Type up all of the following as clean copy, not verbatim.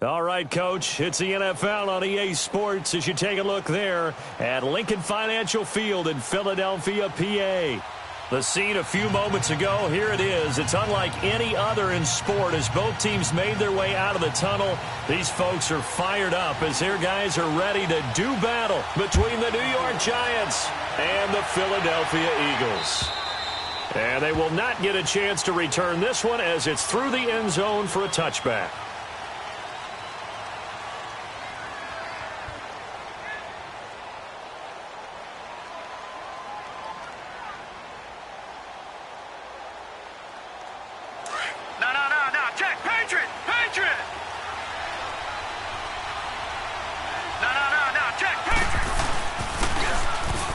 All right, Coach, it's the NFL on EA Sports as you take a look there at Lincoln Financial Field in Philadelphia, PA. The scene a few moments ago, here it is. It's unlike any other in sport as both teams made their way out of the tunnel. These folks are fired up as their guys are ready to do battle between the New York Giants and the Philadelphia Eagles. And they will not get a chance to return this one as it's through the end zone for a touchback.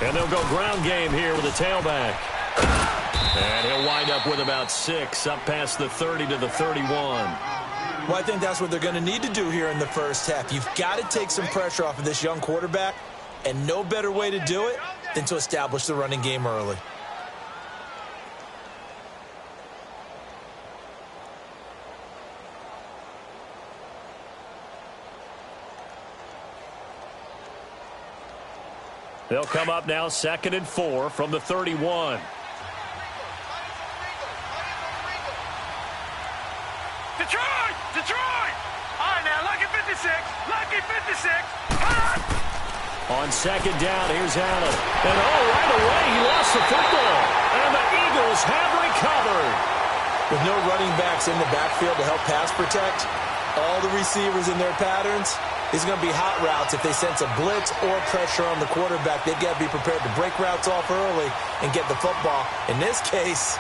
And they'll go ground game here with a tailback. And he'll wind up with about 6, up past the 30 to the 31. Well, I think that's what they're going to need to do here in the first half. You've got to take some pressure off of this young quarterback, and no better way to do it than to establish the running game early. They'll come up now 2nd and 4 from the 31. Detroit! All right, now, lucky 56. On 2nd down, here's Allen. And right away, he lost the football. And the Eagles have recovered. With no running backs in the backfield to help pass protect, all the receivers in their patterns, it's going to be hot routes. If they sense a blitz or pressure on the quarterback, they've got to be prepared to break routes off early and get the football. In this case,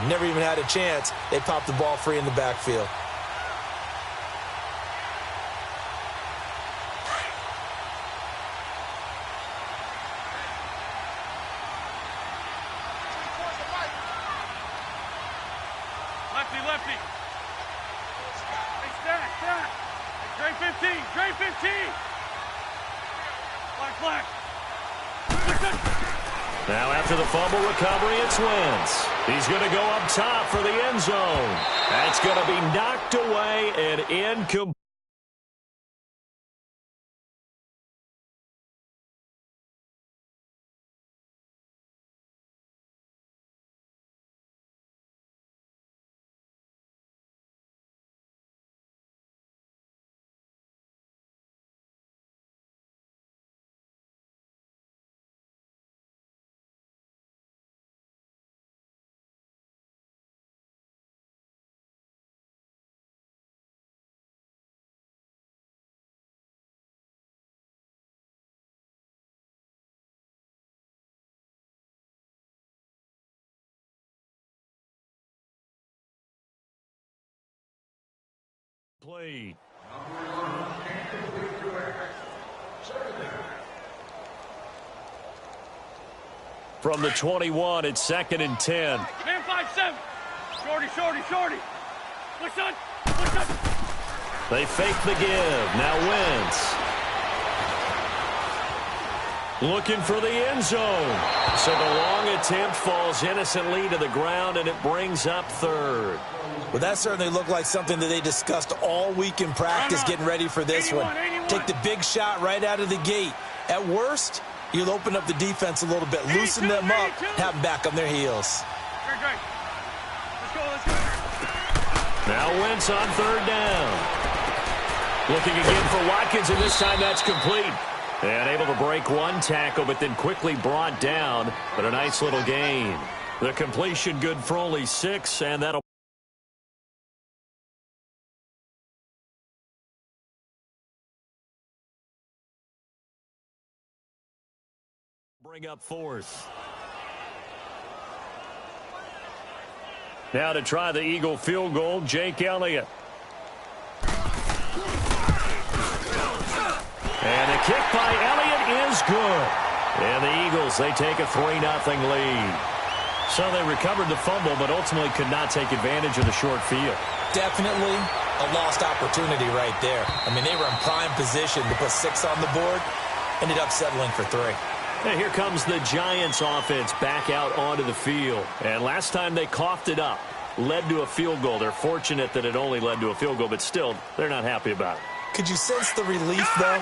never even had a chance. They popped the ball free in the backfield. Lefty. Hey, stack. Trey 15. Black. Now after the fumble recovery, it's Wentz. He's going to go up top for the end zone. That's going to be knocked away and incomplete. Played. From the 21, it's 2nd and 10. Man 5-7. Shorty. Push on. They fake the give. Now Wentz. Looking for the end zone. So the long attempt falls innocently to the ground, and it brings up 3rd. Well, that certainly looked like something that they discussed all week in practice getting ready for this 81. one. Take the big shot right out of the gate. At worst, you'll open up the defense a little bit, loosen them up, have them back on their heels. Great. Let's go. Now Wentz on 3rd down. Looking again for Watkins, and this time that's complete. And able to break one tackle, but then quickly brought down. But a nice little gain. The completion good for only 6, and that'll bring up 4th. Now to try the Eagle field goal, Jake Elliott. And the kick by Elliott is good. And the Eagles, they take a 3-0 lead. So they recovered the fumble, but ultimately could not take advantage of the short field. Definitely a lost opportunity right there. I mean, they were in prime position to put 6 on the board. Ended up settling for 3. And here comes the Giants offense back out onto the field. And last time they coughed it up. led to a field goal. They're fortunate that it only led to a field goal, but still, they're not happy about it. Could you sense the relief, though,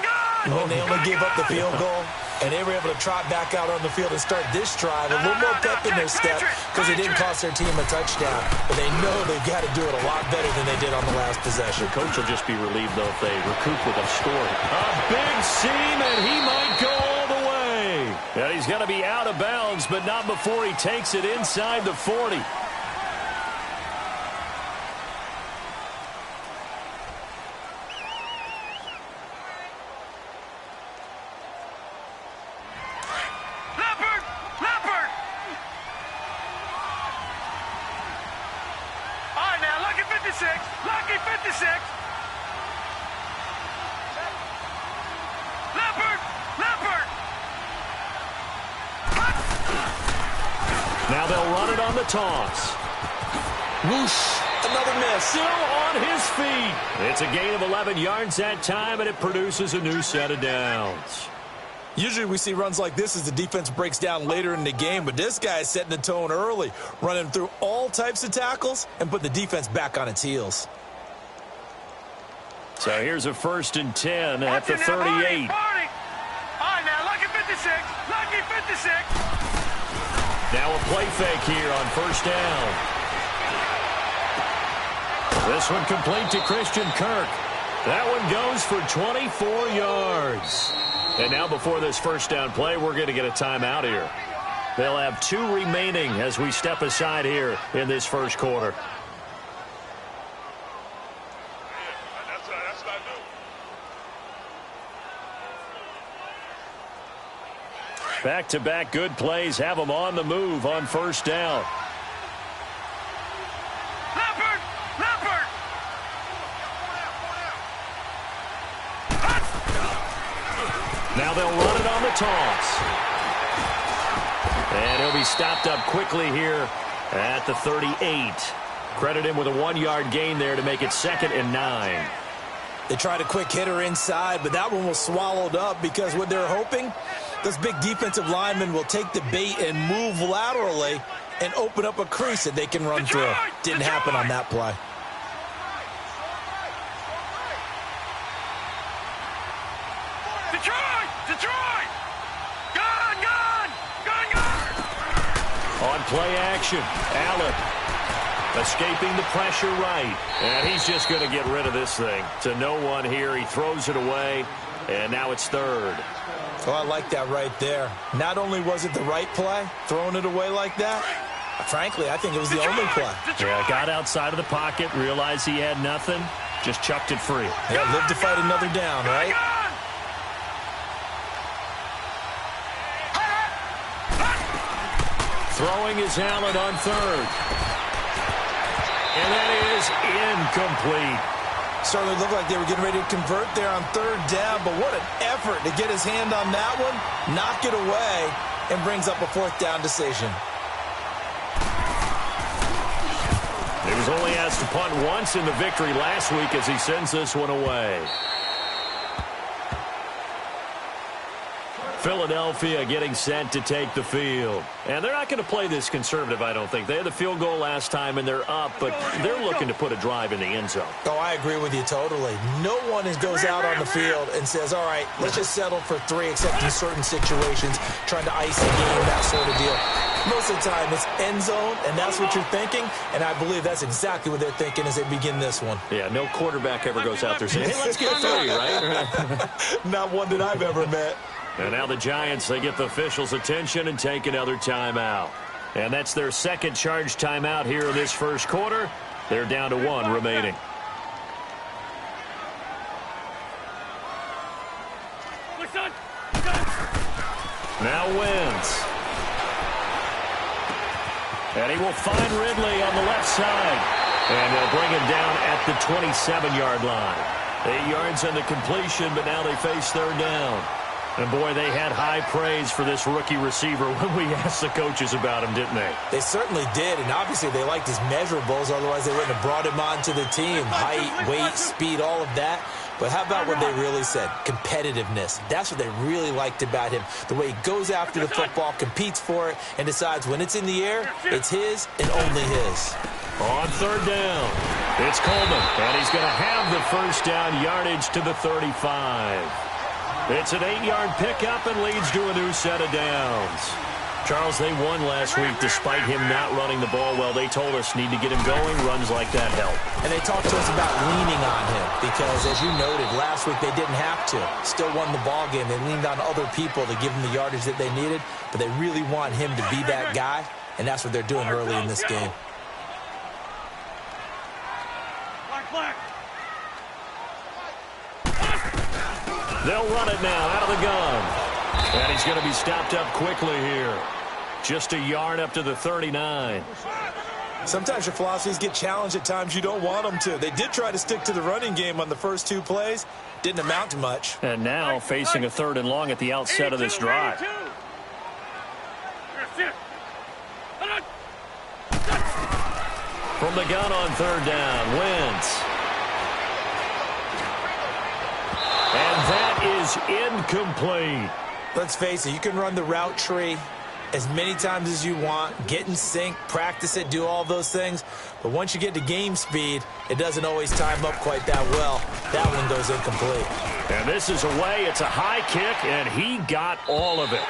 when they only gave up the field goal? And they were able to trot back out on the field and start this drive. A little more pep in their step because it didn't cost their team a touchdown. But they know they've got to do it a lot better than they did on the last possession. The coach will just be relieved, though, if they recoup with a score. A big seam, and he might go all the way. And he's going to be out of bounds, but not before he takes it inside the 40. Now they'll run it on the toss. Whoosh. Another miss. Still on his feet. It's a gain of 11 yards that time, and it produces a new set of downs. Usually we see runs like this as the defense breaks down later in the game, but this guy is setting the tone early, running through all types of tackles and put the defense back on its heels. So here's a 1st and 10 at the 38. All right, now, lucky 56. Lucky 56. Now a play fake here on 1st down. This one complete to Christian Kirk. That one goes for 24 yards. And now before this 1st down play, we're going to get a timeout here. They'll have 2 remaining as we step aside here in this 1st quarter. Back-to-back good plays have them on the move on 1st down. Leopard! Leopard! Now they'll run it on the toss. And he'll be stopped up quickly here at the 38. Credit him with a 1-yard gain there to make it 2nd and 9. They tried a quick hitter inside, but that one was swallowed up because what they're hoping, those big defensive linemen will take the bait and move laterally and open up a crease that they can run through. Didn't happen on that play. Detroit! Detroit! Gone! Gone! Gone! Gone! On play action, Allen escaping the pressure right. And he's just going to get rid of this thing. To no one here. He throws it away, and now it's 3rd. Oh, I like that right there. Not only was it the right play, throwing it away like that, frankly, I think it was the only play. Yeah, got outside of the pocket, realized he had nothing, just chucked it free. Yeah, live to fight another down, right? Throwing is Allen on 3rd. And that is incomplete. Certainly looked like they were getting ready to convert there on 3rd down, but what an effort to get his hand on that one, knock it away, and brings up a 4th down decision. He was only asked to punt once in the victory last week as he sends this one away. Philadelphia getting set to take the field. And they're not going to play this conservative, I don't think. They had the field goal last time, and they're up, but they're looking to put a drive in the end zone. Oh, I agree with you totally. No one goes out on the field and says, all right, let's just settle for 3, except in certain situations, trying to ice the game, that sort of deal. Most of the time, it's end zone, and that's what you're thinking, and I believe that's exactly what they're thinking as they begin this one. Yeah, no quarterback ever goes out there saying, hey, let's get 3, right? Not one that I've ever met. And now the Giants, they get the officials' attention and take another timeout. And that's their 2nd charge timeout here in this 1st quarter. They're down to 1 remaining. Now Wentz. And he will find Ridley on the left side. And they'll bring him down at the 27-yard line. 8 yards on the completion, but now they face 3rd down. And, boy, they had high praise for this rookie receiver when we asked the coaches about him, didn't they? They certainly did, and obviously they liked his measurables. Otherwise, they wouldn't have brought him onto the team. Height, weight, speed, all of that. But how about what they really said? Competitiveness. That's what they really liked about him. The way he goes after the football, competes for it, and decides when it's in the air, it's his and only his. On third down, it's Coleman, and he's going to have the first down yardage to the 35. It's an 8-yard pickup and leads to a new set of downs. Charles, they won last week despite him not running the ball well. They told us need to get him going. Runs like that help. And they talked to us about leaning on him because, as you noted, last week they didn't have to. Still won the ball game. They leaned on other people to give them the yardage that they needed, but they really want him to be that guy, and that's what they're doing early in this game. They'll run it now out of the gun. And he's going to be stopped up quickly here. Just a yard up to the 39. Sometimes your philosophies get challenged at times you don't want them to. They did try to stick to the running game on the first 2 plays. Didn't amount to much. And now facing a 3rd and long at the outset of this drive. From the gun on 3rd down, Wentz. And that is incomplete. Let's face it, you can run the route tree as many times as you want, get in sync, practice it, do all those things. But once you get to game speed, it doesn't always time up quite that well. That one goes incomplete. And this is away. It's a high kick, and he got all of it.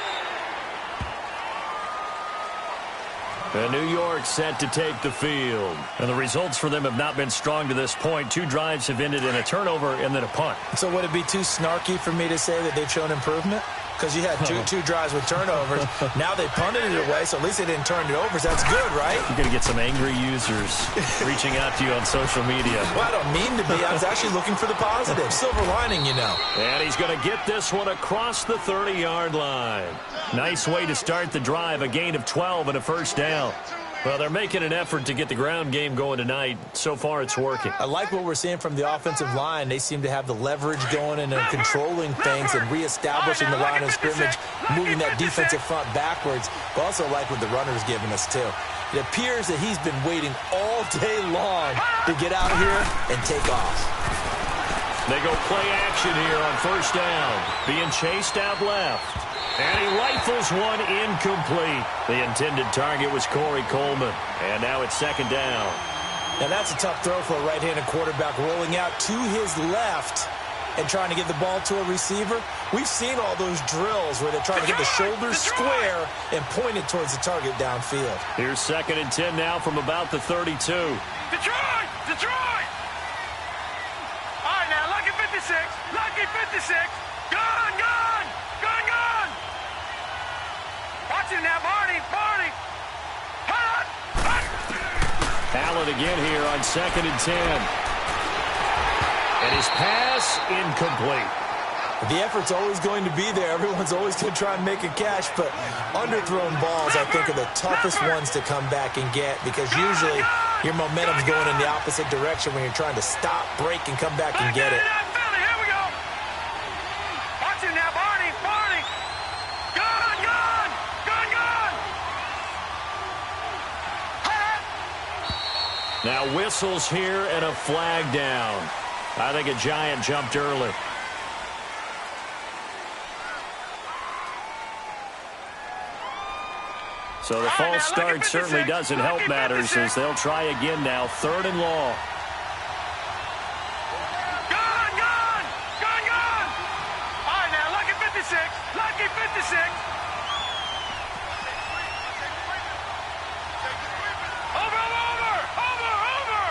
And New York set to take the field. And the results for them have not been strong to this point. 2 drives have ended in a turnover and then a punt. So would it be too snarky for me to say that they've shown improvement? Because you had two drives with turnovers. Now they punted it away, so at least they didn't turn it over. So that's good, right? You're going to get some angry users reaching out to you on social media. Well, I don't mean to be. I was actually looking for the positive. Silver lining, you know. And he's going to get this one across the 30-yard line. Nice way to start the drive, a gain of 12 and a first down. Well, they're making an effort to get the ground game going tonight. So far, it's working. I like what we're seeing from the offensive line. They seem to have the leverage going and they're controlling things and reestablishing the line of scrimmage, moving that defensive front backwards. But also like what the runner's giving us, too. It appears that he's been waiting all day long to get out here and take off. They go play action here on first down. Being chased out left. And he rifles one incomplete. The intended target was Corey Coleman. And now it's 2nd down. Now that's a tough throw for a right-handed quarterback, rolling out to his left and trying to get the ball to a receiver. We've seen all those drills where they're trying to get the shoulders square and point it towards the target downfield. Here's 2nd and 10 now from about the 32. Detroit! Detroit! All right, now, lucky 56. Lucky 56. Gone, gone! Gone, gone! Watch it now, Barney! Barney! Hot! Hot! Allen again here on 2nd and 10. And his pass incomplete. The effort's always going to be there. Everyone's always going to try and make a catch, but underthrown balls, I think, are the toughest ones to come back and get because usually your momentum's going in the opposite direction when you're trying to stop, break, and come back and get it. Here we go! Watch it now, Barney! Barney! Gone, gone! Gone, gone! Hot! Now whistles here and a flag down. I think a Giant jumped early. So the false start certainly doesn't help matters as they'll try again now. 3rd and long. Gone, gone! Gone, gone! All right, now, lucky 56. Lucky 56. Over, over, over, over!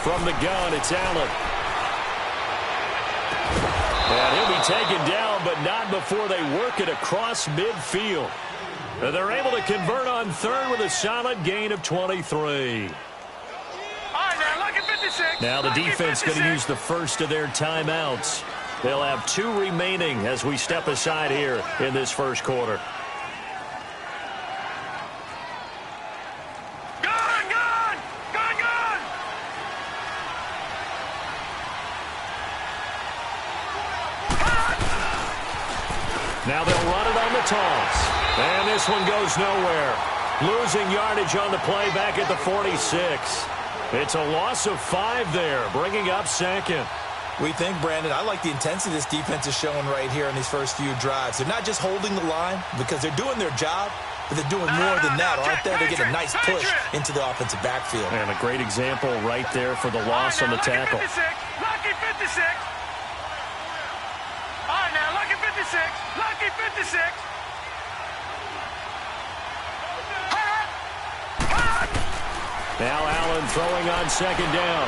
From the gun, it's Allen. And he'll be taken down, but not before they work it across midfield. They're able to convert on 3rd with a solid gain of 23. All right, now, lucky 56. Now the defense going to use the first of their timeouts. They'll have 2 remaining as we step aside here in this first quarter. Gone, gone! Gone, gone! Now they'll run it on the toss. And this one goes nowhere. Losing yardage on the play back at the 46. It's a loss of 5 there, bringing up 2nd. We think, Brandon, I like the intensity this defense is showing right here in these first few drives. They're not just holding the line because they're doing their job, but they're doing more than that, aren't they? They get a nice push into the offensive backfield. And a great example right there for the loss on the tackle. Lucky 56. All right, now, lucky 56. Lucky 56. Now Allen throwing on second down.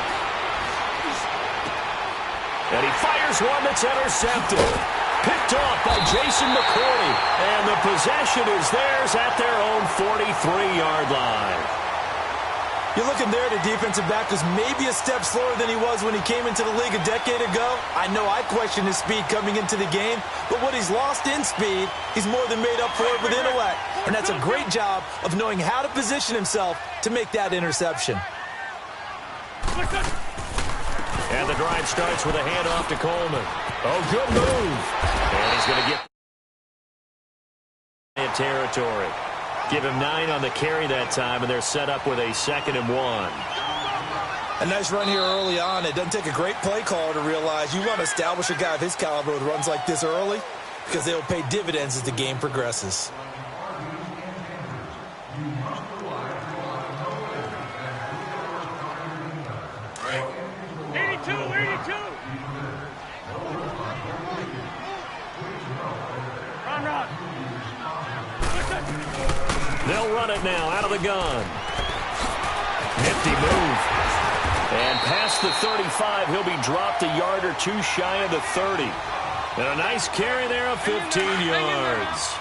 And he fires one that's intercepted. Picked off by Jason McCourty. And the possession is theirs at their own 43-yard line. You're looking there, the defensive back was maybe a step slower than he was when he came into the league a decade ago. I know I questioned his speed coming into the game, but what he's lost in speed, he's more than made up for it with intellect. And that's a great job of knowing how to position himself to make that interception. And the drive starts with a handoff to Coleman. Oh, good move. And he's going to get in territory. Give him 9 on the carry that time, and they're set up with a 2nd and 1. A nice run here early on. It doesn't take a great play caller to realize you want to establish a guy of his caliber with runs like this early because they'll pay dividends as the game progresses. They'll run it now out of the gun. Nifty move. And past the 35, he'll be dropped a yard or two shy of the 30. And a nice carry there of 15 yards.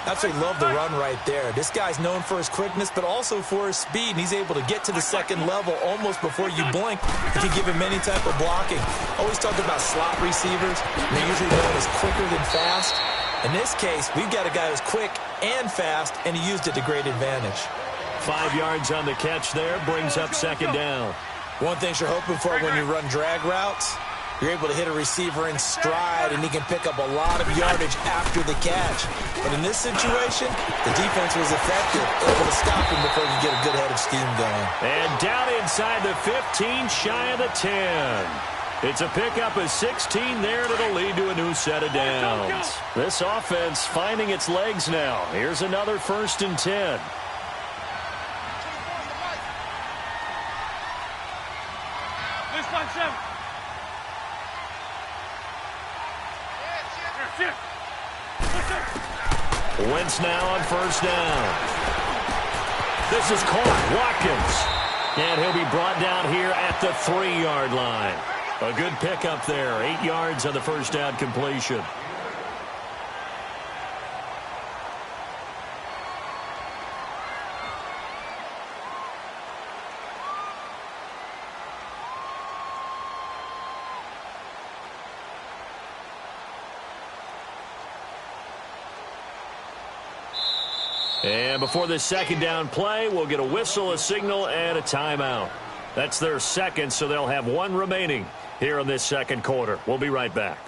Absolutely love the run right there. This guy's known for his quickness, but also for his speed. And he's able to get to the second level almost before you blink. You can give him any type of blocking. Always talk about slot receivers. They're usually known as quicker than fast. In this case, we've got a guy who's quick and fast, and he used it to great advantage. 5 yards on the catch there, brings up second down. One thing you're hoping for when you run drag routes, you're able to hit a receiver in stride, and he can pick up a lot of yardage after the catch. But in this situation, the defense was effective, able to stop him before you get a good head of steam going. And down inside the 15, shy of the 10. It's a pickup of 16 there, and it'll lead to a new set of downs. This offense finding its legs now. Here's another 1st and 10. Wentz now on 1st down. This is caught. Watkins. And he'll be brought down here at the 3-yard line. A good pickup there. 8 yards on the 1st down completion. And before this 2nd down play, we'll get a whistle, a signal, and a timeout. That's their 2nd, so they'll have 1 remaining here in this 2nd quarter. We'll be right back.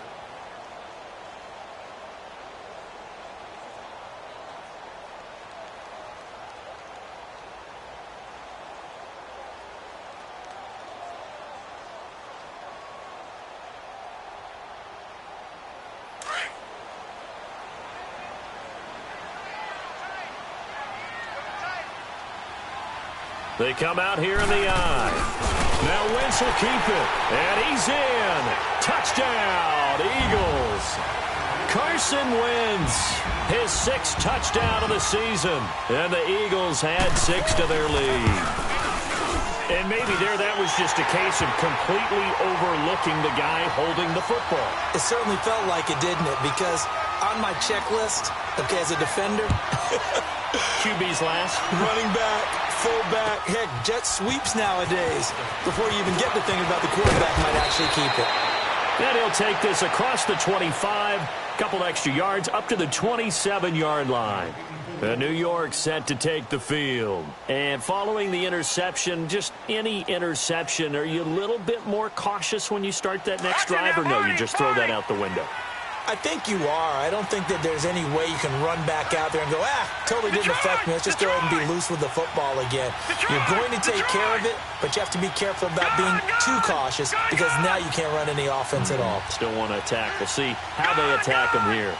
They come out here in the eye. Now Wentz will keep it. And he's in. Touchdown, Eagles. Carson Wentz, his 6th touchdown of the season. And the Eagles had 6 to their lead. And maybe that was just a case of completely overlooking the guy holding the football. It certainly felt like it, didn't it? Because on my checklist, okay, as a defender, QB's last. Running back, fullback, heck, jet sweeps nowadays. Before you even get to thinking about the quarterback might actually keep it. And he'll take this across the 25, couple extra yards, up to the 27-yard line. And New York set to take the field. And following the interception, just any interception, are you a little bit more cautious when you start that next drive, or no, you just throw that out the window? I think you are. I don't think that there's any way you can run back out there and go, totally didn't affect me. Let's just go ahead and be loose with the football again. You're going to take care of it, but you have to be careful about being too cautious because now you can't run any offense at all. Still want to attack. We'll see how they attack him here.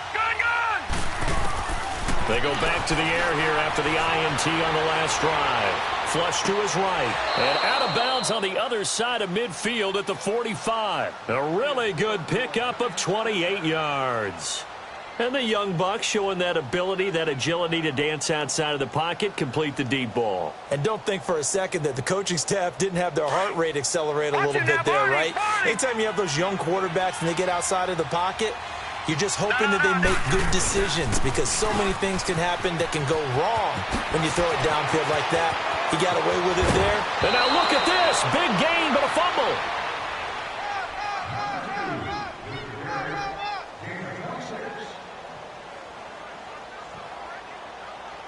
They go back to the air here after the INT on the last drive. Flush to his right. And out of bounds on the other side of midfield at the 45. A really good pickup of 28 yards. And the young buck showing that ability, that agility to dance outside of the pocket, complete the deep ball. And don't think for a second that the coaching staff didn't have their heart rate accelerate a little bit there, right? Anytime you have those young quarterbacks and they get outside of the pocket, you're just hoping that they make good decisions because so many things can happen that can go wrong when you throw it downfield like that. He got away with it there. And now look at this. Big gain, but a fumble.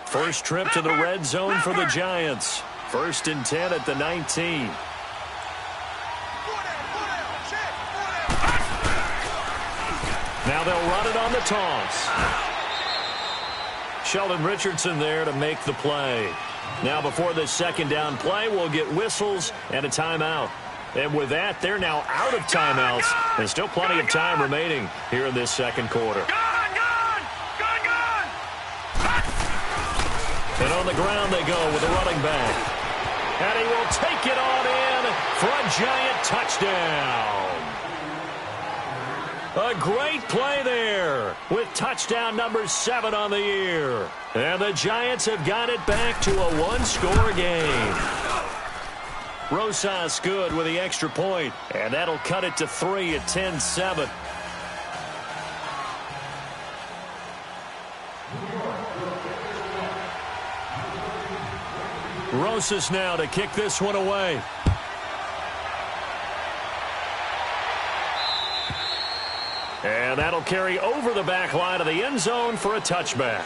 First trip to the red zone for the Giants. 1st and 10 at the 19. Now they'll run it on the toss. Sheldon Richardson there to make the play. Now before this second down play, we'll get whistles and a timeout. And with that, they're now out of timeouts. There's still plenty of time remaining here in this second quarter. And on the ground they go with the running back. And he will take it on in for a Giant touchdown. A great play there with touchdown number 7 on the year. And the Giants have got it back to a one-score game. Rosas good with the extra point, and that'll cut it to 3 at 10-7. Rosas now to kick this one away. And that'll carry over the back line of the end zone for a touchback.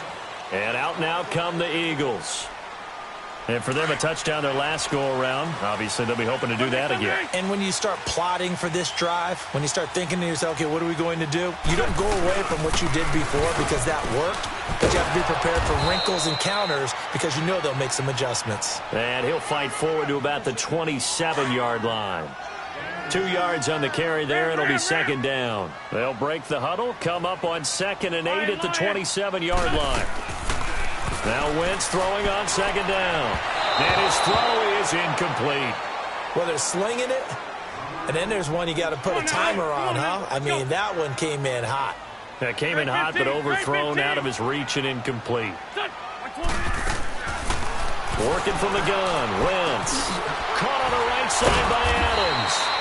And out now come the Eagles. And for them, a touchdown their last go-around. Obviously, they'll be hoping to do that again. And when you start plotting for this drive, when you start thinking to yourself, okay, what are we going to do? You don't go away from what you did before because that worked. But you have to be prepared for wrinkles and counters because you know they'll make some adjustments. And he'll fight forward to about the 27-yard line. 2 yards on the carry there. It'll be second down. They'll break the huddle, come up on 2nd and 8 at the 27-yard line. Now Wentz throwing on second down. And his throw is incomplete. Well, they're slinging it. And then there's one you got to put a timer on, huh? I mean, that one came in hot. That came in hot, but overthrown out of his reach and incomplete. Working from the gun. Wentz. Caught on the right side by Adams.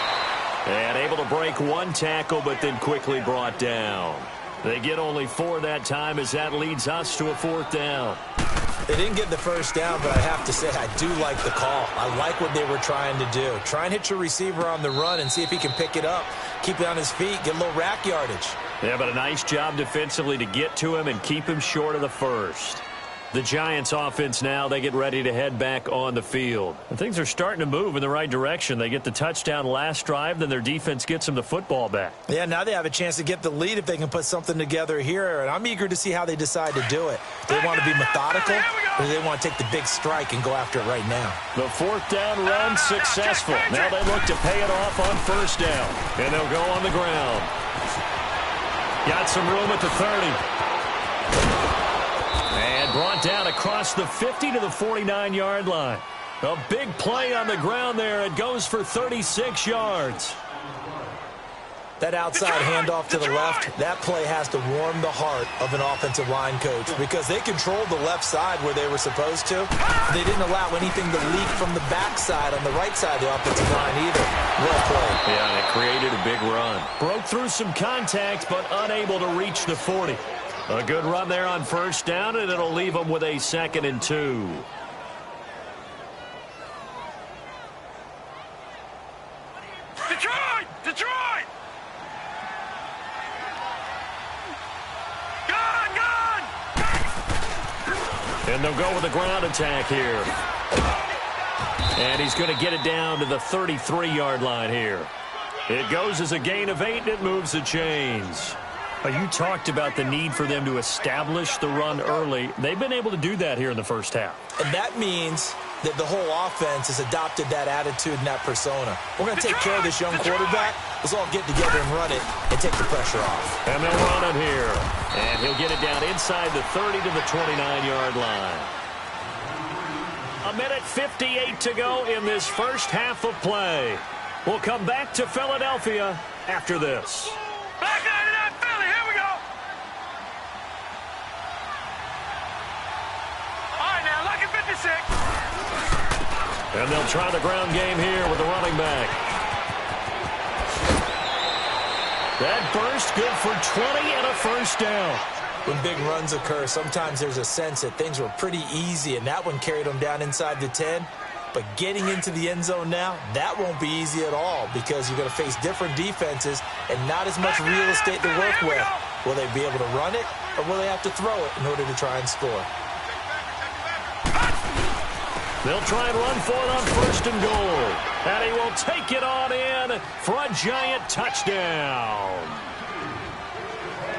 And able to break one tackle, but then quickly brought down. They get only 4 that time as that leads us to a 4th down. They didn't get the first down, but I have to say I do like the call. I like what they were trying to do. Try and hit your receiver on the run and see if he can pick it up. Keep it on his feet, get a little rack yardage. Yeah, but a nice job defensively to get to him and keep him short of the first. The Giants offense now, they get ready to head back on the field. And things are starting to move in the right direction. They get the touchdown last drive, then their defense gets them the football back. Yeah, now they have a chance to get the lead if they can put something together here. And I'm eager to see how they decide to do it. Do they want to be methodical, or do they want to take the big strike and go after it right now? The 4th down run successful. Now they look to pay it off on 1st down. And they'll go on the ground. Got some room at the 30. And brought down across the 50 to the 49-yard line. A big play on the ground there. It goes for 36 yards. That outside handoff to the left, that play has to warm the heart of an offensive line coach because they controlled the left side where they were supposed to. They didn't allow anything to leak from the backside on the right side of the offensive line either. Well played. Yeah, and it created a big run. Broke through some contact, but unable to reach the 40. A good run there on 1st down, and it'll leave them with a 2nd and 2. Detroit! Detroit! Gun! And they'll go with a ground attack here. And he's going to get it down to the 33-yard line here. It goes as a gain of 8, and it moves the chains. You talked about the need for them to establish the run early. They've been able to do that here in the first half. And that means that the whole offense has adopted that attitude and that persona. We're going to take care of this young quarterback. Let's all get together and run it and take the pressure off. And they'll run it here. And he'll get it down inside the 30 to the 29-yard line. 1:58 to go in this first half of play. We'll come back to Philadelphia after this. Back out of that Philly. Here we go. All right, now, lucky 56. And they'll try the ground game here with the running back. That burst good for 20 and a first down. When big runs occur, sometimes there's a sense that things were pretty easy, and that one carried them down inside the 10. But getting into the end zone now, that won't be easy at all because you're going to face different defenses and not as much real estate to work with. Will they be able to run it, or will they have to throw it in order to try and score? They'll try and run for it on first and goal. And he will take it on in for a giant touchdown.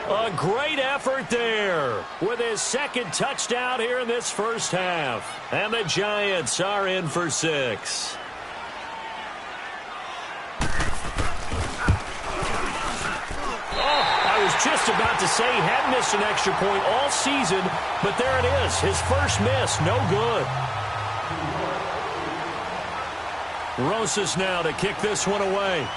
A great effort there with his second touchdown here in this first half. And the Giants are in for 6. I was just about to say he hadn't missed an extra point all season, but there it is. His first miss, no good. Rosas now to kick this one away.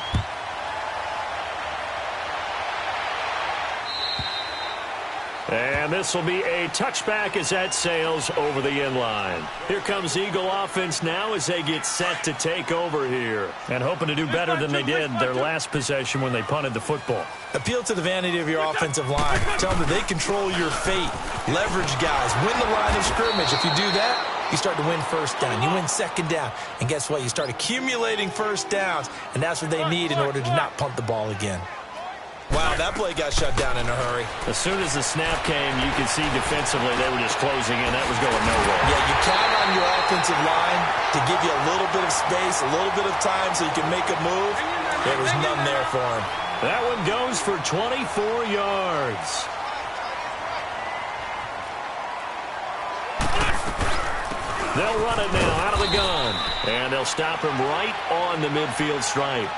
And this will be a touchback as that sails over the end line. Here comes Eagle offense now as they get set to take over here. And hoping to do better than they did their last possession when they punted the football. Appeal to the vanity of your offensive line. Tell them that they control your fate. Leverage guys. Win the line of scrimmage. If you do that, you start to win first down. You win second down. And guess what? You start accumulating first downs. And that's what they need in order to not punt the ball again. Wow, that play got shut down in a hurry. As soon as the snap came, you could see defensively they were just closing in. That was going nowhere. Yeah, you count on your offensive line to give you a little bit of space, a little bit of time so you can make a move. There was none there for him. That one goes for 24 yards. They'll run it now out of the gun. And they'll stop him right on the midfield stripe.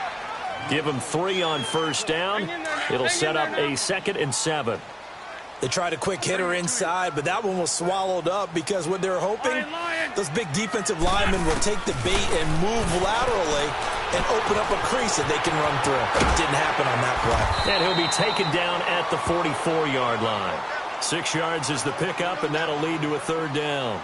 Give him 3 on first down. It'll set up a 2nd and 7. They tried a quick hitter inside, but that one was swallowed up because what they're hoping, those big defensive linemen will take the bait and move laterally and open up a crease that they can run through. It didn't happen on that play. And he'll be taken down at the 44-yard line. 6 yards is the pickup, and that'll lead to a 3rd down.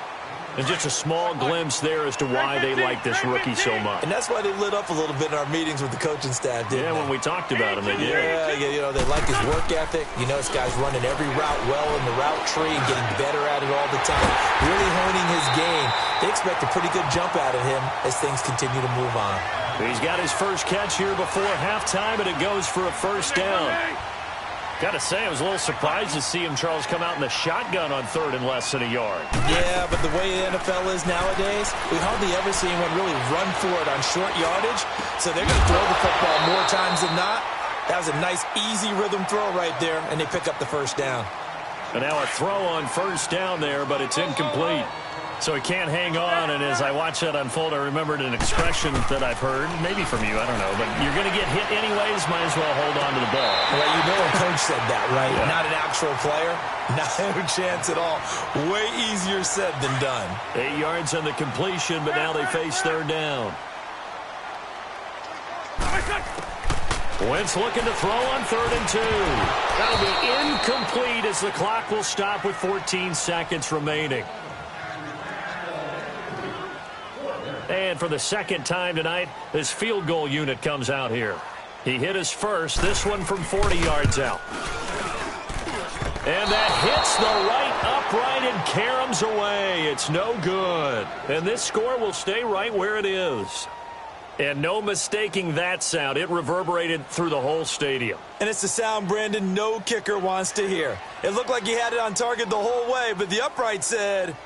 And just a small glimpse there as to why they like this rookie so much. And that's why they lit up a little bit in our meetings with the coaching staff, didn't they? When we talked about him, they did. Yeah, you know, they like his work ethic. You know, this guy's running every route well in the route tree and getting better at it all the time. Really honing his game. They expect a pretty good jump out of him as things continue to move on. He's got his first catch here before halftime, and it goes for a first down. Got to say, I was a little surprised to see him, Charles, come out in the shotgun on 3rd and less than a yard. Yeah, but the way the NFL is nowadays, we hardly ever see anyone really run for it on short yardage. So they're going to throw the football more times than not. That was a nice, easy rhythm throw right there, and they pick up the first down. And now a throw on first down there, but it's incomplete. So he can't hang on, and as I watch that unfold, I remembered an expression that I've heard, maybe from you, I don't know, but you're going to get hit anyways, might as well hold on to the ball. Well, you know a coach said that, right? Yeah. Not an actual player. Not a chance at all. Way easier said than done. 8 yards on the completion, but now they face 3rd down. Wentz looking to throw on 3rd and 2. That'll be incomplete as the clock will stop with 14 seconds remaining. And for the second time tonight, this field goal unit comes out here. He hit his first, this one from 40 yards out. And that hits the right upright and caroms away. It's no good. And this score will stay right where it is. And no mistaking that sound. It reverberated through the whole stadium. And it's the sound, Brandon, no kicker wants to hear. It looked like he had it on target the whole way, but the upright said,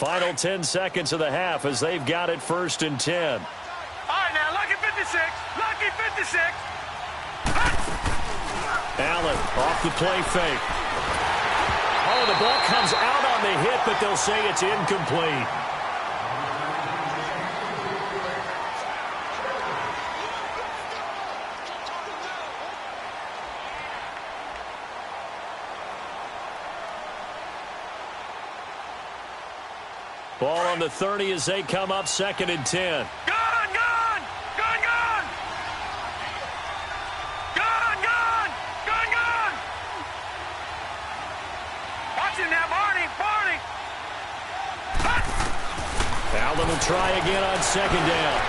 Final 10 seconds of the half as they've got it 1st and 10. All right, now, lucky 56. Lucky 56. Allen off the play fake. Oh, the ball comes out on the hit, but they'll say it's incomplete. Ball on the 30 as they come up 2nd and 10. Gone, gone, gone, gone. Gone, gone, gone, gone. Watch it now, Barney, Barney. Allen will try again on 2nd down.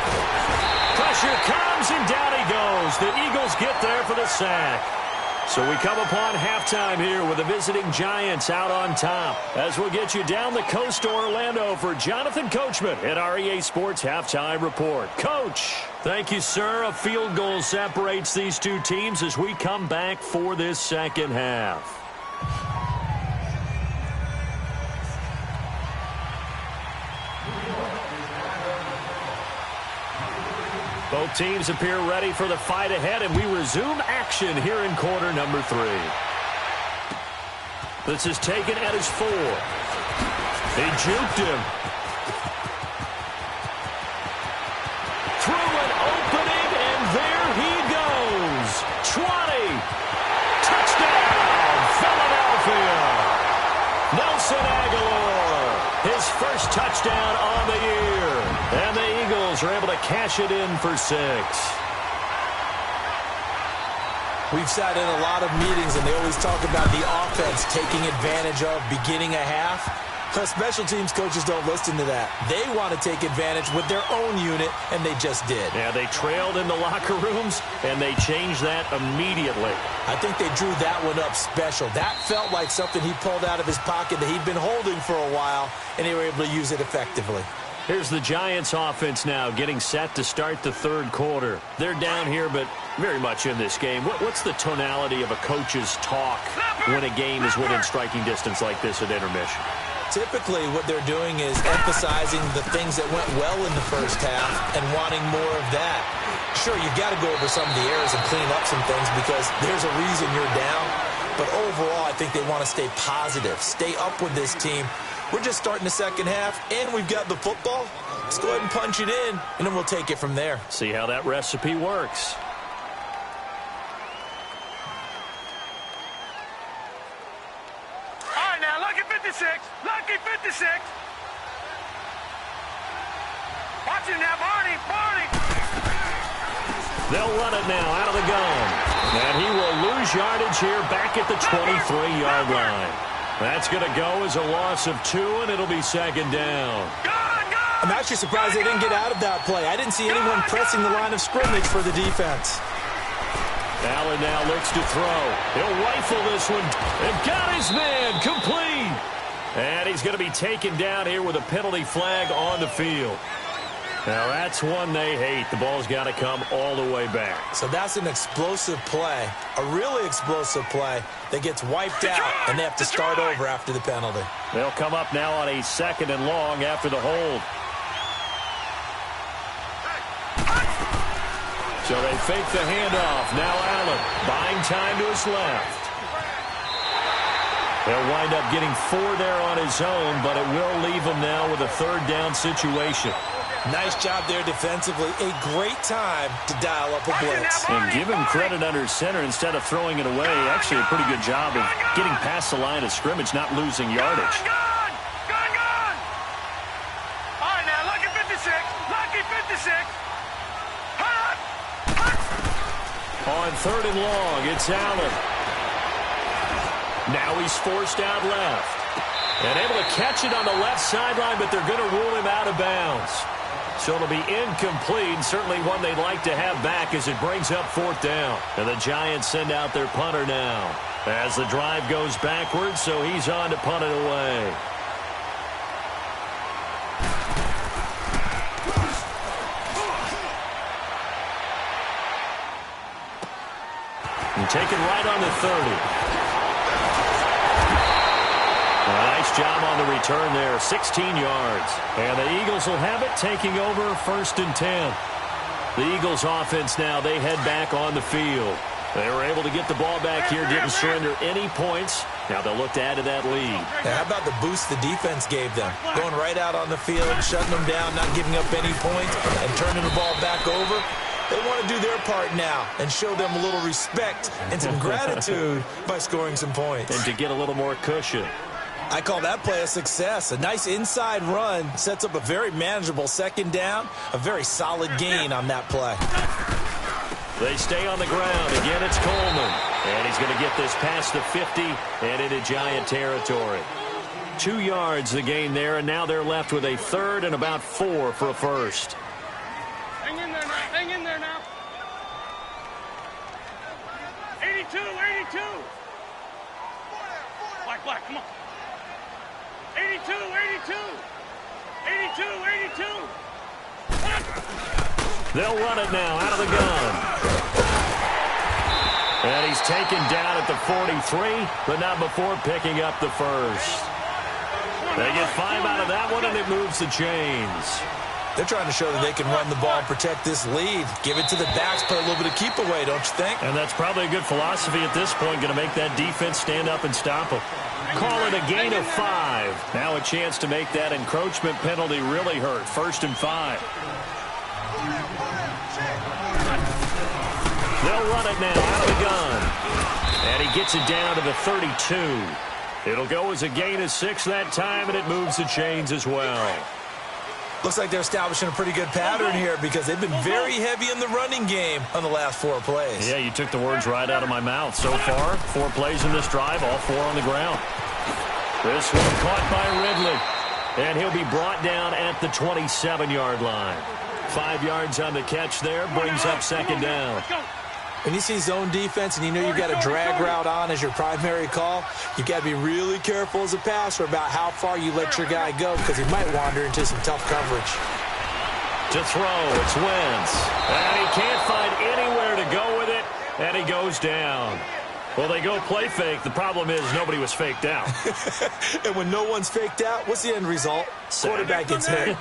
Pressure comes, and down he goes. The Eagles get there for the sack. So we come upon halftime here with the visiting Giants out on top. As we'll get you down the coast to Orlando for Jonathan Coachman at our EA Sports Halftime Report. Coach, thank you, sir. A field goal separates these two teams as we come back for this second half. Both teams appear ready for the fight ahead, and we resume action here in quarter number 3. This is taken at his 4. He juked him. Through an opening, and there he goes. 20. Touchdown, Philadelphia. Nelson Aguilar, his first touchdown on the year. And the Eagles are able to cash it in for 6. We've sat in a lot of meetings, and they always talk about the offense taking advantage of beginning a half. But special teams coaches don't listen to that. They want to take advantage with their own unit, and they just did. Yeah, they trailed in the locker rooms, and they changed that immediately. I think they drew that one up special. That felt like something he pulled out of his pocket that he'd been holding for a while, and they were able to use it effectively. Here's the Giants offense now getting set to start the 3rd quarter. They're down here, but very much in this game. What's the tonality of a coach's talk when a game is within striking distance like this at intermission? Typically, what they're doing is emphasizing the things that went well in the first half and wanting more of that. Sure, you've got to go over some of the errors and clean up some things because there's a reason you're down. But overall, I think they want to stay positive, stay up with this team. We're just starting the second half, and we've got the football. Let's go ahead and punch it in, and then we'll take it from there. See how that recipe works. All right, now, lucky 56. Lucky 56. Watch it now, Barney, Barney. They'll run it now out of the gun. And he will lose yardage here back at the 23-yard line. That's going to go as a loss of 2, and it'll be 2nd down. I'm actually surprised they didn't get out of that play. I didn't see anyone pressing the line of scrimmage for the defense. Allen now looks to throw. He'll rifle this one. And got his man complete. And he's going to be taken down here with a penalty flag on the field. Now, that's one they hate. The ball's got to come all the way back. So that's an explosive play, a really explosive play that gets wiped out, and they have to start over after the penalty. They'll come up now on a 2nd and long after the hold. So they fake the handoff. Now Allen buying time to his left. He'll wind up getting 4 there on his own, but it will leave him now with a 3rd down situation. Nice job there defensively. A great time to dial up a blitz. And give him credit under center instead of throwing it away. Actually a pretty good job of getting past the line of scrimmage, not losing yardage. Gone! All right, now, lucky 56. Lucky 56. On 3rd and long, it's Allen. Now he's forced out left. And able to catch it on the left sideline, but they're going to rule him out of bounds. So it'll be incomplete, certainly one they'd like to have back as it brings up 4th down. And the Giants send out their punter now as the drive goes backwards, so he's on to punt it away. And taken right on the 30. A nice job on the return there, 16 yards. And the Eagles will have it, taking over 1st and 10. The Eagles offense now, they head back on the field. They were able to get the ball back here, didn't surrender any points. Now they'll look to add to that lead. Now, how about the boost the defense gave them? Going right out on the field, shutting them down, not giving up any points, and turning the ball back over. They want to do their part now and show them a little respect and some gratitude by scoring some points. And to get a little more cushion. I call that play a success. A nice inside run sets up a very manageable 2nd down, a very solid gain on that play. They stay on the ground. Again, it's Coleman. And he's going to get this past the 50 and into Giant territory. 2 yards the gain there, and now they're left with a 3rd and about 4 for a first. Hang in there now. Hang in there now. 82, 82. Black, come on. 82, 82. 82, 82. They'll run it now out of the gun. And he's taken down at the 43, but not before picking up the first. They get 5 out of that one, and it moves the chains. They're trying to show that they can run the ball and protect this lead. Give it to the backs, play a little bit of keep away, don't you think? And that's probably a good philosophy at this point, going to make that defense stand up and stop them. Call it a gain of 5. Now a chance to make that encroachment penalty really hurt. 1st and 5. They'll run it now out of the gun. And he gets it down to the 32. It'll go as a gain of 6 that time, and it moves the chains as well. Looks like they're establishing a pretty good pattern here because they've been very heavy in the running game on the last 4 plays. Yeah, you took the words right out of my mouth. So far, 4 plays in this drive, all 4 on the ground. This one caught by Ridley. And he'll be brought down at the 27-yard line. 5 yards on the catch there, brings up 2nd down. When you see zone defense and you know you've got a drag route on as your primary call, you've got to be really careful as a passer about how far you let your guy go because he might wander into some tough coverage. To throw, it's Wentz. And he can't find anywhere to go with it, and he goes down. Well, they go play fake. The problem is nobody was faked out. And when no one's faked out, what's the end result? Quarterback gets hit.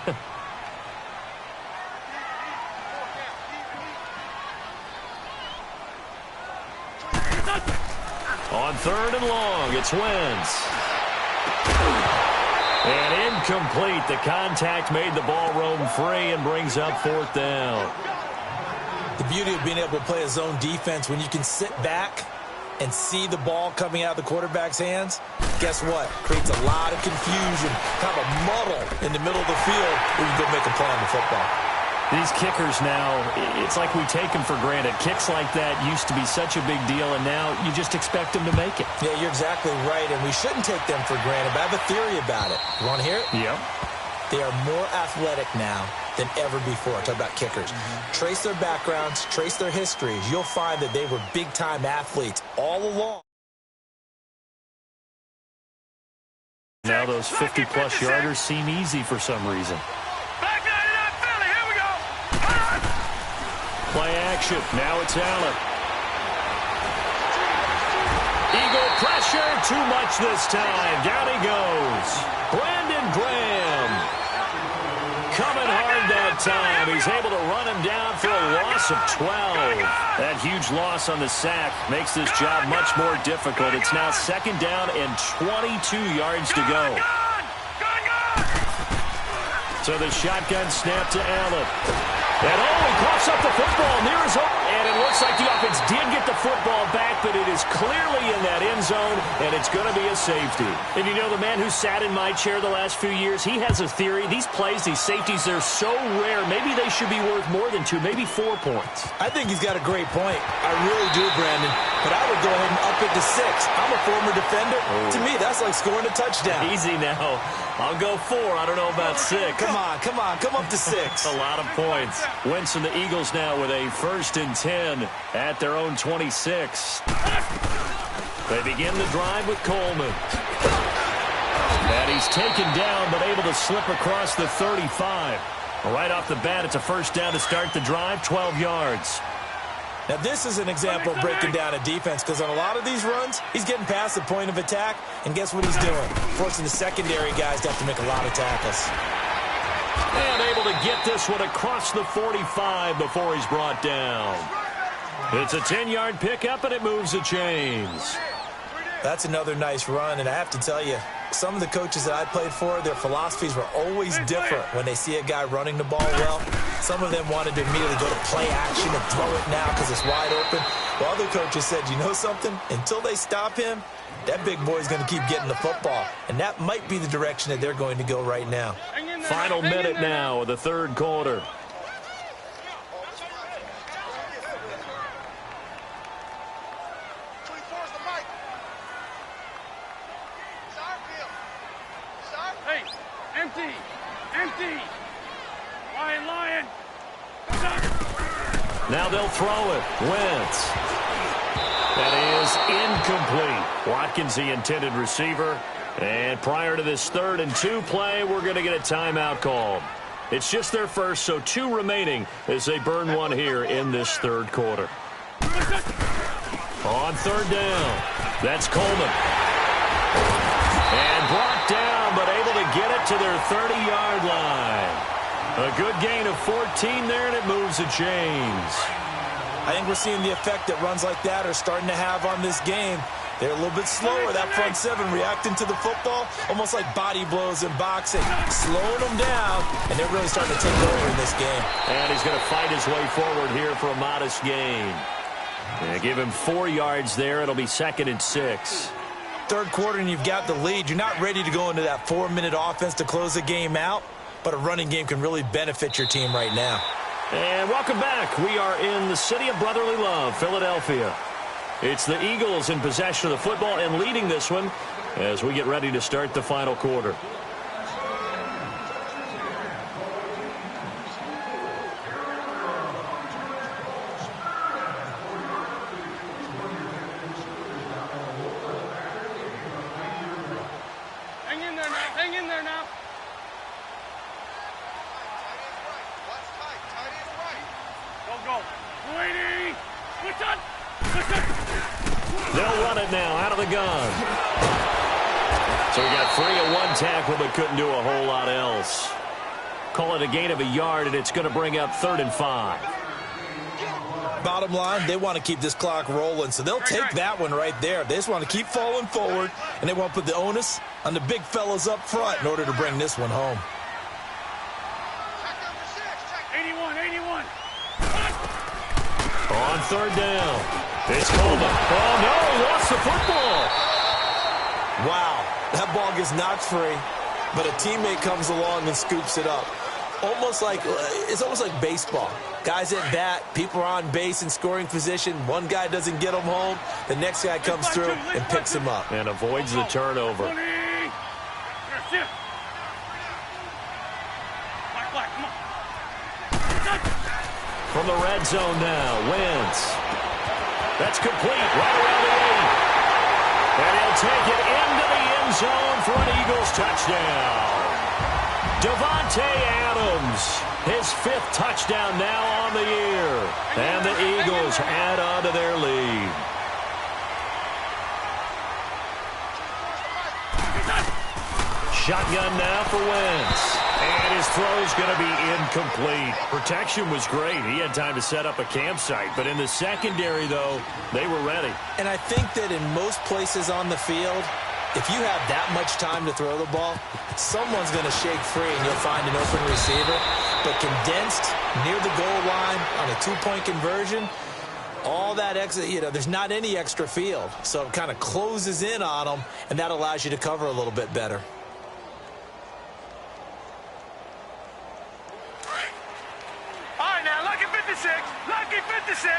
On 3rd and long, it's Wentz. And incomplete. The contact made the ball roam free and brings up 4th down. The beauty of being able to play a zone defense when you can sit back and see the ball coming out of the quarterback's hands, guess what? Creates a lot of confusion, kind of a muddle in the middle of the field where you go make a play on the football. These kickers now, it's like we take them for granted. Kicks like that used to be such a big deal, and now you just expect them to make it. Yeah, you're exactly right, and we shouldn't take them for granted, but I have a theory about it. You want to hear it? Yep. They are more athletic now than ever before. Talk about kickers. Trace their backgrounds, trace their histories. You'll find that they were big-time athletes all along. Now those 50-plus yarders seem easy for some reason. Play action. Now it's Allen. Eagle pressure. Too much this time. Down he goes. Brandon Graham. Coming hard that time. He's able to run him down for a loss of 12. That huge loss on the sack makes this job much more difficult. It's now 2nd down and 22 yards to go. So the shotgun snap to Allen. And he coughs up the football near his own. And it looks like the offense did get the football back, but it is clearly in that end zone, and it's going to be a safety. And you know, the man who sat in my chair the last few years, he has a theory. These plays, these safeties, they're so rare. Maybe they should be worth more than 2, maybe 4 points. I think he's got a great point. I really do, Brandon. But I would go ahead and up it to 6. I'm a former defender. To me, that's like scoring a touchdown. Easy now. I'll go 4. I don't know about 6. Come on. Come up to 6. A lot of points. Wentz and the Eagles now with a 1st and 10 at their own 26. They begin the drive with Coleman. And he's taken down, but able to slip across the 35. Right off the bat, it's a 1st down to start the drive, 12 yards. Now, this is an example of breaking down a defense because on a lot of these runs, he's getting past the point of attack, and guess what he's doing? Forcing the secondary guys to have to make a lot of tackles. And able to get this one across the 45 before he's brought down. It's a 10-yard pickup, and it moves the chains. That's another nice run, and I have to tell you, some of the coaches that I played for, their philosophies were always different when they see a guy running the ball well. Some of them wanted to immediately go to play action and throw it now because it's wide open. While other coaches said, you know something? Until they stop him, that big boy's going to keep getting the football. And that might be the direction that they're going to go right now. Final minute now of the third quarter. Now they'll throw it. Wentz. That is incomplete. Watkins, the intended receiver. And prior to this 3rd and 2 play, we're going to get a timeout called. It's just their first, so 2 remaining as they burn one here in this 3rd quarter. On 3rd down, that's Coleman. And brought down, but able to get it to their 30-yard line. A good gain of 14 there, and it moves the chains. I think we're seeing the effect that runs like that are starting to have on this game. They're a little bit slower, that front 7, reacting to the football, almost like body blows in boxing, slowing them down, and they're really starting to take over in this game. And he's going to fight his way forward here for a modest gain. Yeah, give him 4 yards there. It'll be 2nd and 6. 3rd quarter, and you've got the lead. You're not ready to go into that 4-minute offense to close the game out, but a running game can really benefit your team right now. And welcome back. We are in the city of brotherly love, Philadelphia. It's the Eagles in possession of the football and leading this one as we get ready to start the final quarter. Hang in there now. Hang in there now. Go. 20. Listen. They'll run it now out of the gun. So we got 3 and 1 tackle, but couldn't do a whole lot else. Call it a gain of a yard, and it's going to bring up 3rd and 5. Bottom line, they want to keep this clock rolling, so they'll take that one right there. They just want to keep falling forward, and they want to put the onus on the big fellas up front in order to bring this one home. 81. On 3rd down. It's Coleman. Oh, no, he lost the football. Wow, that ball gets knocked free, but a teammate comes along and scoops it up. It's almost like baseball. Guys at bat, people are on base in scoring position. One guy doesn't get him home. The next guy comes through and picks him up. And avoids the turnover. From the red zone now, Wentz. That's complete right around the 8. And he'll take it into the end zone for an Eagles touchdown. Davante Adams, his 5th touchdown now on the year. And the Eagles add on to their lead. Shotgun now for Wentz. And his throw's going to be incomplete. Protection was great. He had time to set up a campsite. But in the secondary, though, they were ready. And I think that in most places on the field, if you have that much time to throw the ball, someone's going to shake free and you'll find an open receiver. But condensed near the goal line on a 2-point conversion, all that extra, there's not any extra field. So it kind of closes in on them, and that allows you to cover a little bit better. Lucky 56.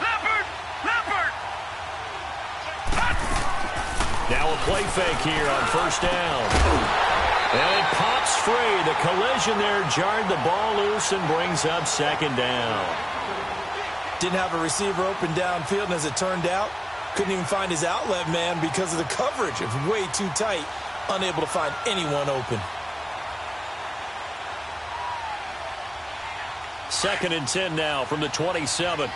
Leopard. Now a play fake here on 1st down. And it pops free. The collision there jarred the ball loose and brings up 2nd down. Didn't have a receiver open downfield, and as it turned out, couldn't even find his outlet man because of the coverage. It was way too tight. Unable to find anyone open. 2nd and 10 now from the 27.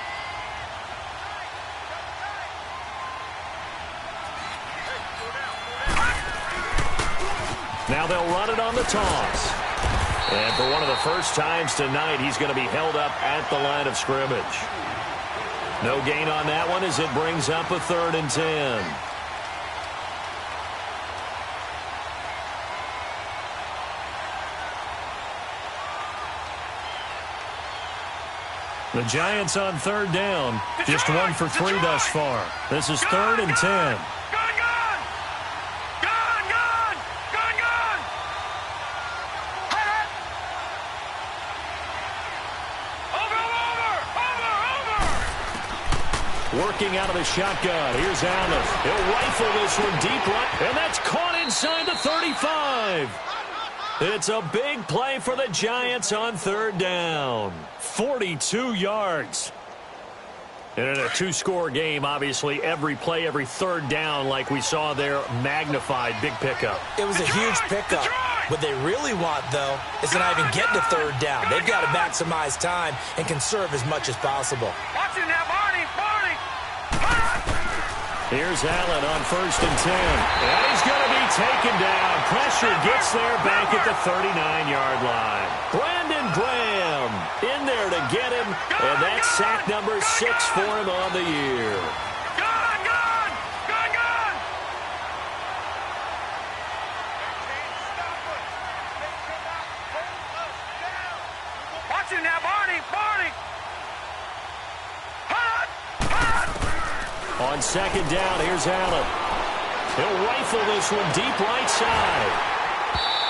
Now they'll run it on the toss. And for one of the first times tonight, he's going to be held up at the line of scrimmage. No gain on that one as it brings up a 3rd and 10. The Giants on 3rd down. Just 1 for 3 thus far. This is 3rd and 10. Working out of the shotgun. Here's Allen. He'll rifle this one deep right, and that's caught inside the 35. It's a big play for the Giants on 3rd down. 42 yards. And in a 2-score game, obviously, every play, every 3rd down, like we saw there, magnified. Big pickup. It was a huge pickup. What they really want, though, is to not even get to 3rd down. They've got to maximize time and conserve as much as possible. Watching that, Barney. Here's Allen on 1st and 10. And he's going to be taken down. Pressure gets there back at the 39-yard line. Brandon Graham in there to get him. And that's sack number 6 for him on the year. Watching now, Barney. On 2nd down, here's Allen. He'll rifle this one deep right side.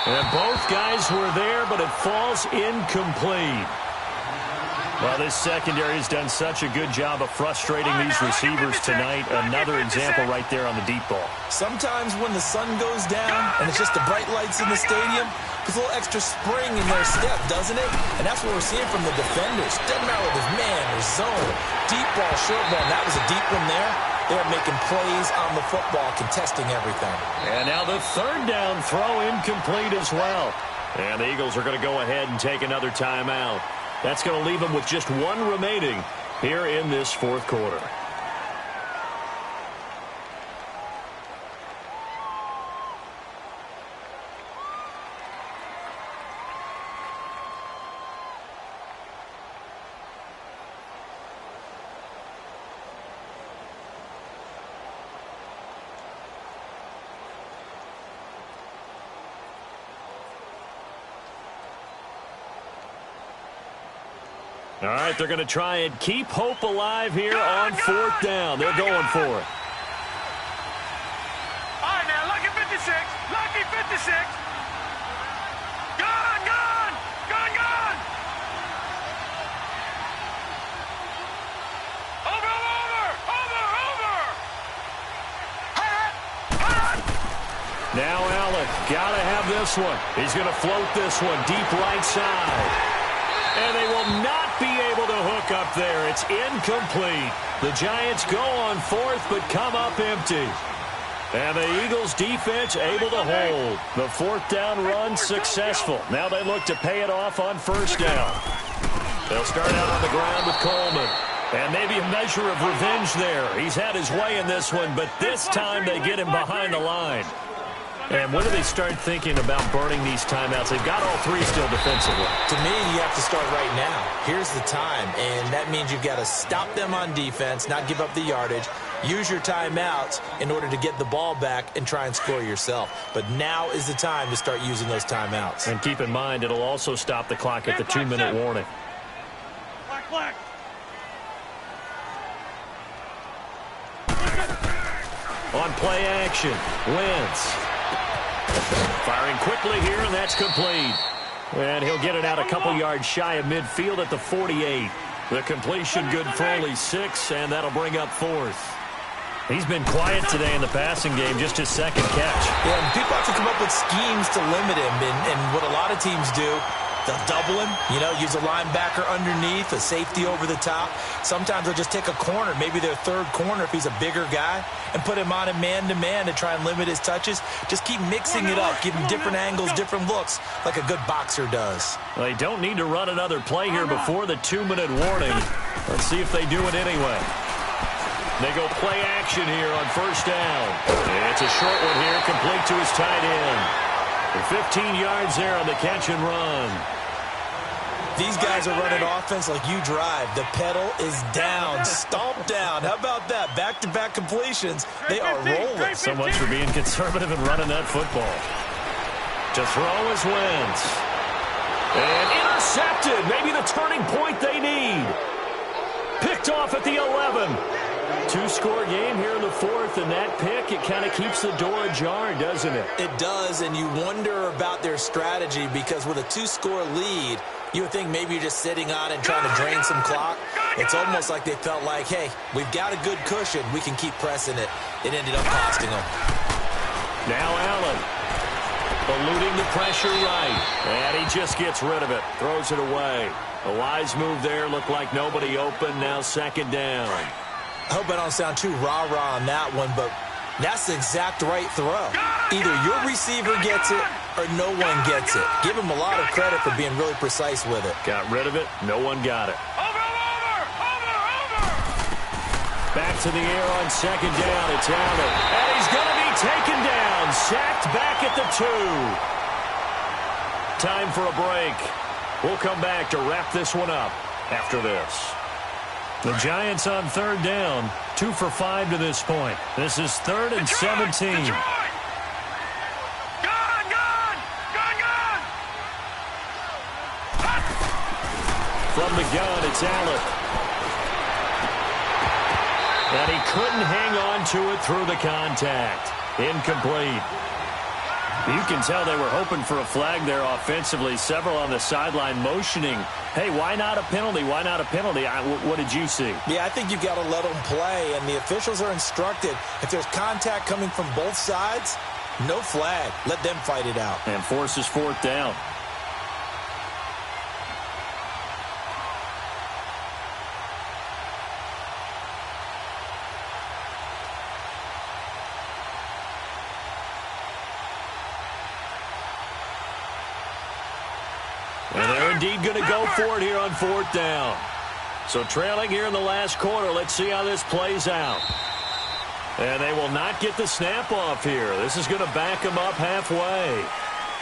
And both guys were there, but it falls incomplete. Well, this secondary has done such a good job of frustrating these receivers tonight. Another example right there on the deep ball. Sometimes when the sun goes down and it's just the bright lights in the stadium, puts a little extra spring in their step, doesn't it? And that's what we're seeing from the defenders. Doesn't matter whether it's man or zone. Deep ball, short ball. That was a deep one there. They're making plays on the football, contesting everything. And now the 3rd down throw incomplete as well. And the Eagles are going to go ahead and take another timeout. That's going to leave them with just 1 remaining here in this 4th quarter. All right, they're going to try and keep hope alive here on 4th down. They're going for it. All right, now, lucky 56. Lucky 56. Gun. Over. Now Allen, got to have this one. He's going to float this one deep right side. And they will not be able to hook up there. It's incomplete. The Giants go on 4th, but come up empty. And the Eagles defense able to hold. The 4th down run successful. Now they look to pay it off on 1st down. They'll start out on the ground with Coleman. And maybe a measure of revenge there. He's had his way in this one, but this time they get him behind the line. And when do they start thinking about burning these timeouts? They've got all 3 still defensively. To me, you have to start right now. Here's the time, and that means you've got to stop them on defense, not give up the yardage. Use your timeouts in order to get the ball back and try and score yourself. But now is the time to start using those timeouts. And keep in mind, it'll also stop the clock at the 2-minute warning. Black. On play action, Wentz. Firing quickly here, and that's complete. And he'll get it out a couple yards shy of midfield at the 48. The completion good for only 6, and that'll bring up 4th. He's been quiet today in the passing game, just his 2nd catch. Yeah, and people have to come up with schemes to limit him, and what a lot of teams do They'll double him, use a linebacker underneath, a safety over the top. Sometimes they'll just take a corner, maybe their third corner if he's a bigger guy, and put him on a man-to-man to try and limit his touches. Just keep mixing it up, give him different angles, different looks, like a good boxer does. Well, they don't need to run another play here before the 2-minute warning. Let's see if they do it anyway. They go play action here on first down. It's a short one here, complete to his tight end. 15 yards there on the catch and run. These guys are running offense like you drive. The pedal is down, stomped down. How about that? Back-to-back completions. They are rolling. So much for being conservative and running that football. To throw is Wentz. And intercepted. Maybe the turning point they need. Picked off at the 11. Two-score game here in the fourth, and that pick, it kind of keeps the door ajar, doesn't it? It does, and you wonder about their strategy because with a two-score lead, you would think maybe you're just sitting on it and trying to drain some clock. It's almost like they felt like, hey, we've got a good cushion. We can keep pressing it. It ended up costing them. Now Allen, eluding the pressure right, and he just gets rid of it, throws it away. A wise move there, looked like nobody open, now second down. I hope I don't sound too rah-rah on that one, but that's the exact right throw. Either your receiver gets it or no one gets it. Give him a lot of credit for being really precise with it. Got rid of it. No one got it. Over. Back to the air on second down. It's Allen. And he's going to be taken down. Sacked back at the 2. Time for a break. We'll come back to wrap this one up after this. The Giants on third down, 2 for 5 to this point. This is 3rd and 17. Detroit. Gun. From the gun, it's Allen. And he couldn't hang on to it through the contact. Incomplete. You can tell they were hoping for a flag there offensively. Several on the sideline motioning, hey, why not a penalty? Why not a penalty? What did you see? Yeah, I think you've got to let them play, and the officials are instructed. If there's contact coming from both sides, no flag. Let them fight it out. And forces 4th down. And they're indeed going to go for it here on 4th down. So trailing here in the last quarter, let's see how this plays out. And they will not get the snap off here. This is going to back them up halfway.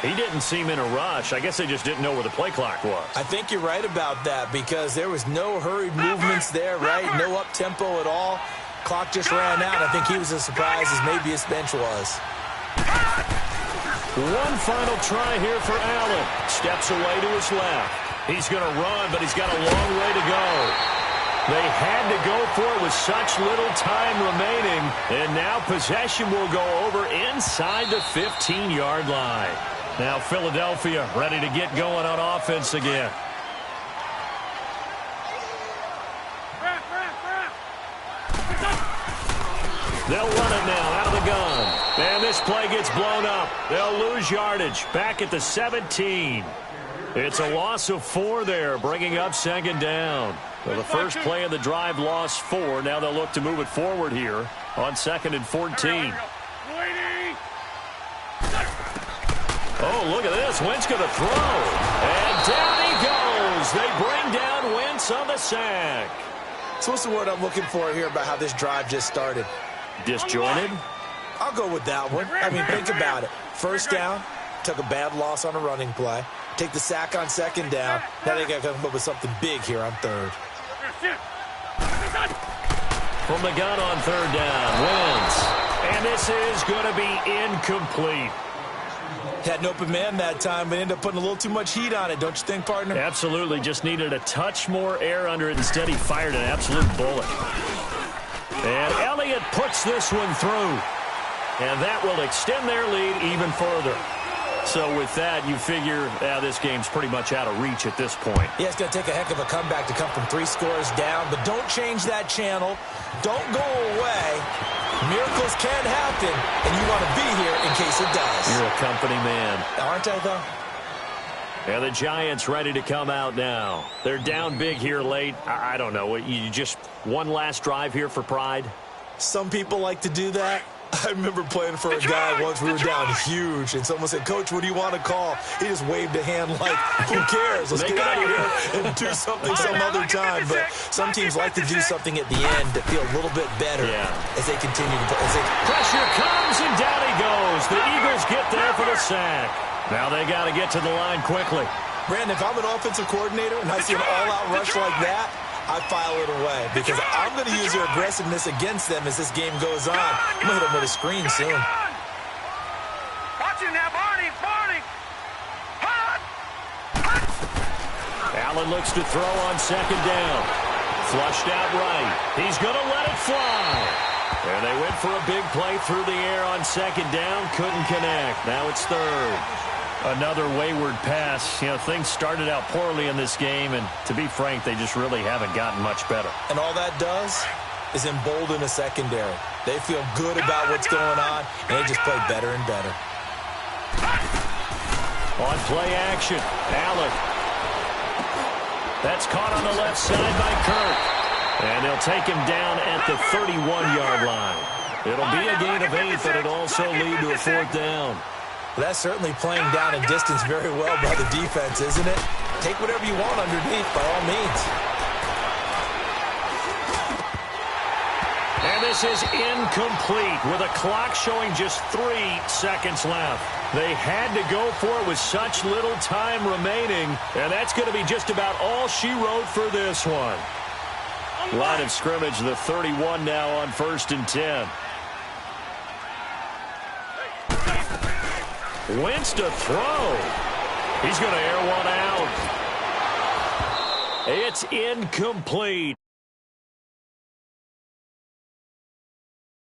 He didn't seem in a rush. I guess they just didn't know where the play clock was. I think you're right about that because there was no hurried movements there, right? No up-tempo at all. Clock just ran out. I think he was as surprised as maybe his bench was. One final try here for Allen. Steps away to his left. He's going to run, but he's got a long way to go. They had to go for it with such little time remaining. And now possession will go over inside the 15-yard line. Now Philadelphia ready to get going on offense again. They'll run it now out of the gun. And this play gets blown up. They'll lose yardage back at the 17. It's a loss of 4 there, bringing up second down. Well, the first play of the drive lost 4. Now they'll look to move it forward here on 2nd and 14. Oh, look at this. Wentz going to throw. And down he goes. They bring down Wentz on the sack. So what's the word I'm looking for here about how this drive just started? Disjointed? I'll go with that one. I mean, think about it. First down, took a bad loss on a running play. Take the sack on second down. Now they got to come up with something big here on third. From the gun on third down, Wentz. And this is going to be incomplete. Had an open man that time, but ended up putting a little too much heat on it, don't you think, partner? Absolutely. Just needed a touch more air under it. Instead, he fired an absolute bullet. And Elliott puts this one through. And that will extend their lead even further. So with that, you figure this game's pretty much out of reach at this point. Yeah, it's going to take a heck of a comeback to come from 3 scores down. But don't change that channel. Don't go away. Miracles can happen, and you want to be here in case it does. You're a company man. Aren't I, though? And the Giants ready to come out now. They're down big here late. I don't know. You just one last drive here for pride? Some people like to do that. I remember playing for a guy once. We were down huge, and someone said, "Coach, what do you want to call?" He just waved a hand like, "Who cares? Let's get out of here and do something some other time." But some teams like to do something at the end to feel a little bit better as they continue to play. Pressure comes, and down he goes. The Eagles get there for the sack. Now they got to get to the line quickly. Brandon, if I'm an offensive coordinator and I see an all-out rush like that, I file it away because I'm going to use their aggressiveness against them as this game goes on. I'm going to hit them with a screen soon. Watch him now, Barney. Hot. Allen looks to throw on second down. Flushed out right. He's going to let it fly. And they went for a big play through the air on second down. Couldn't connect. Now it's third. Another wayward pass. You know, things started out poorly in this game, and to be frank, they just really haven't gotten much better. And all that does is embolden a secondary. They feel good about what's going on, and they just play better and better. On play action, Allen. That's caught on the left side by Kirk. And they'll take him down at the 31-yard line. It'll be a gain of 8, but it'll also lead to a fourth down. That's certainly playing down and distance very well by the defense, isn't it? Take whatever you want underneath, by all means. And this is incomplete with a clock showing just 3 seconds left. They had to go for it with such little time remaining, and that's going to be just about all she wrote for this one. Line of scrimmage, the 31 now on 1st and 10. Wentz to throw. He's going to air one out. It's incomplete.